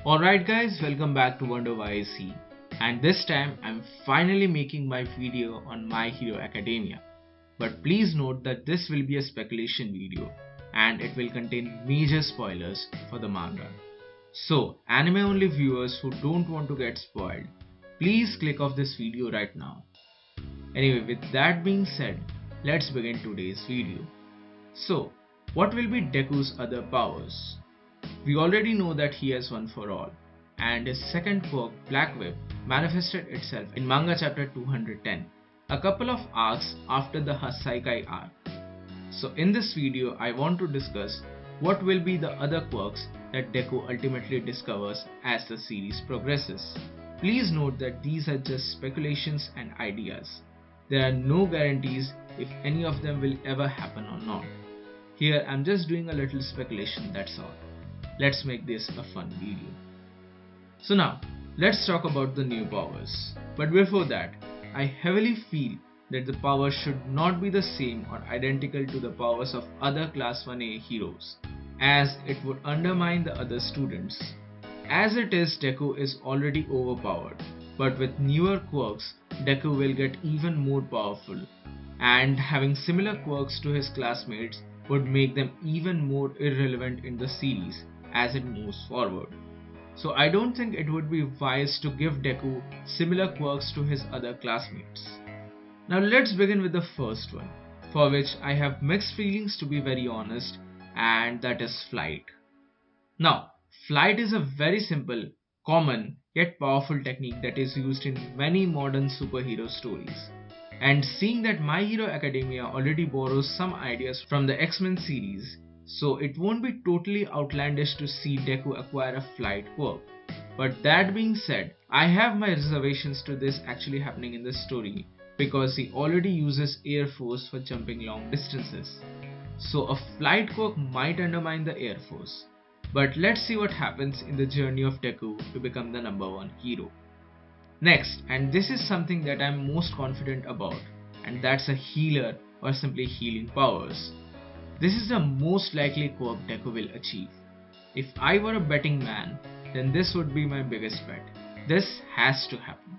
Alright guys, welcome back to whyZ, and this time I'm finally making my video on My Hero Academia. But please note that this will be a speculation video and it will contain major spoilers for the manga. So anime only viewers who don't want to get spoiled, please click off this video right now. Anyway, with that being said, let's begin today's video. So, what will be Deku's other powers? We already know that he has one for all, and his second quirk, Black Whip, manifested itself in manga chapter 210, a couple of arcs after the Hasaikai arc. So in this video, I want to discuss what will be the other quirks that Deku ultimately discovers as the series progresses. Please note that these are just speculations and ideas. There are no guarantees if any of them will ever happen or not. Here I'm just doing a little speculation, that's all. Let's make this a fun video. So now, let's talk about the new powers. But before that, I heavily feel that the powers should not be the same or identical to the powers of other class 1A heroes, as it would undermine the other students. As it is, Deku is already overpowered, but with newer quirks, Deku will get even more powerful, and having similar quirks to his classmates would make them even more irrelevant in the series as it moves forward. So I don't think it would be wise to give Deku similar quirks to his other classmates. Now let's begin with the first one, for which I have mixed feelings to be very honest, and that is flight. Now, flight is a very simple, common, yet powerful technique that is used in many modern superhero stories. And seeing that My Hero Academia already borrows some ideas from the X-Men series, so it won't be totally outlandish to see Deku acquire a flight quirk. But that being said, I have my reservations to this actually happening in the story, because he already uses Air Force for jumping long distances. So a flight quirk might undermine the Air Force. But let's see what happens in the journey of Deku to become the #1 hero. Next, and this is something that I'm most confident about, and that's a healer or simply healing powers. This is the most likely quirk Deku will achieve. If I were a betting man, then this would be my biggest bet. This has to happen,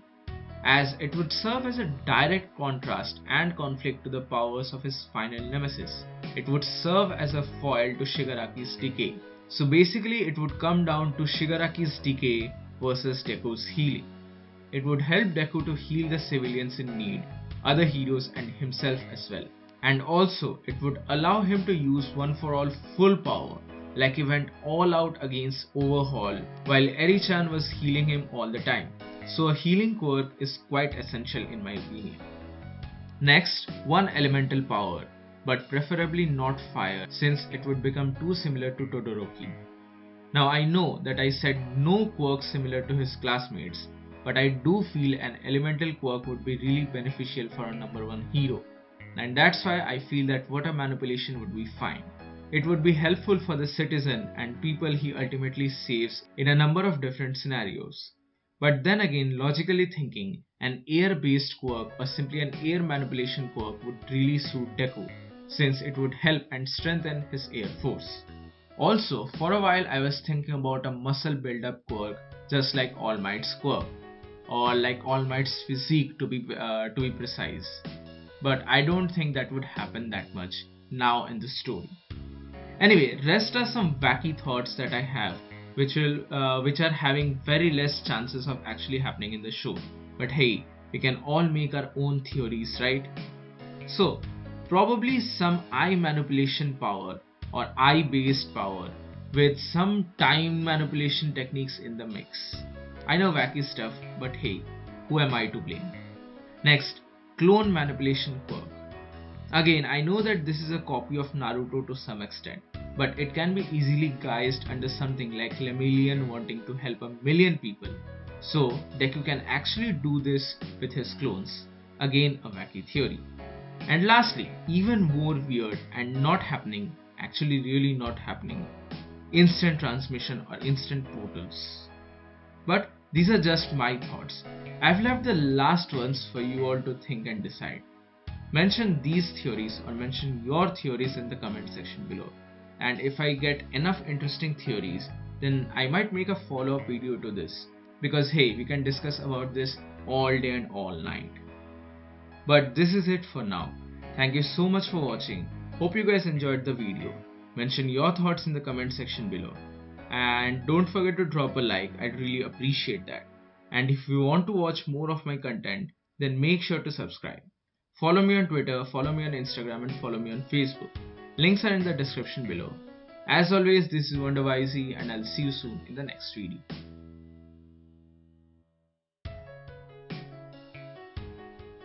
as it would serve as a direct contrast and conflict to the powers of his final nemesis. It would serve as a foil to Shigaraki's decay. So basically it would come down to Shigaraki's decay versus Deku's healing. It would help Deku to heal the civilians in need, other heroes and himself as well. And also, it would allow him to use One for All full power, like he went all out against Overhaul, while Eri-chan was healing him all the time. So a healing quirk is quite essential in my opinion. Next, one elemental power, but preferably not fire, since it would become too similar to Todoroki. Now I know that I said no quirk similar to his classmates, but I do feel an elemental quirk would be really beneficial for a #1 hero. And that's why I feel that water manipulation would be fine. It would be helpful for the citizen and people he ultimately saves in a number of different scenarios. But then again, logically thinking, an air-based quirk or simply an air manipulation quirk would really suit Deku, since it would help and strengthen his air force. Also, for a while I was thinking about a muscle build-up quirk just like All Might's quirk, or like All Might's physique to be precise. But I don't think that would happen that much now in the story. Anyway, rest are some wacky thoughts that I have, which are having very less chances of actually happening in the show. But hey, we can all make our own theories, right? So, probably some eye manipulation power or eye based power with some time manipulation techniques in the mix. I know wacky stuff, but hey, who am I to blame? Next, clone manipulation quirk. Again, I know that this is a copy of Naruto to some extent, but it can be easily guised under something like Lemillion wanting to help 1,000,000 people. So, Deku can actually do this with his clones. Again, a wacky theory. And lastly, even more weird and not happening, actually really not happening, instant transmission or instant portals. But these are just my thoughts. I've left the last ones for you all to think and decide. Mention these theories or mention your theories in the comment section below. And if I get enough interesting theories, then I might make a follow-up video to this, because hey, we can discuss about this all day and all night. But this is it for now. Thank you so much for watching. Hope you guys enjoyed the video. Mention your thoughts in the comment section below. And don't forget to drop a like, I'd really appreciate that. And if you want to watch more of my content, then make sure to subscribe. Follow me on Twitter, follow me on Instagram, and follow me on Facebook. Links are in the description below. As always, this is whyZ, and I'll see you soon in the next video.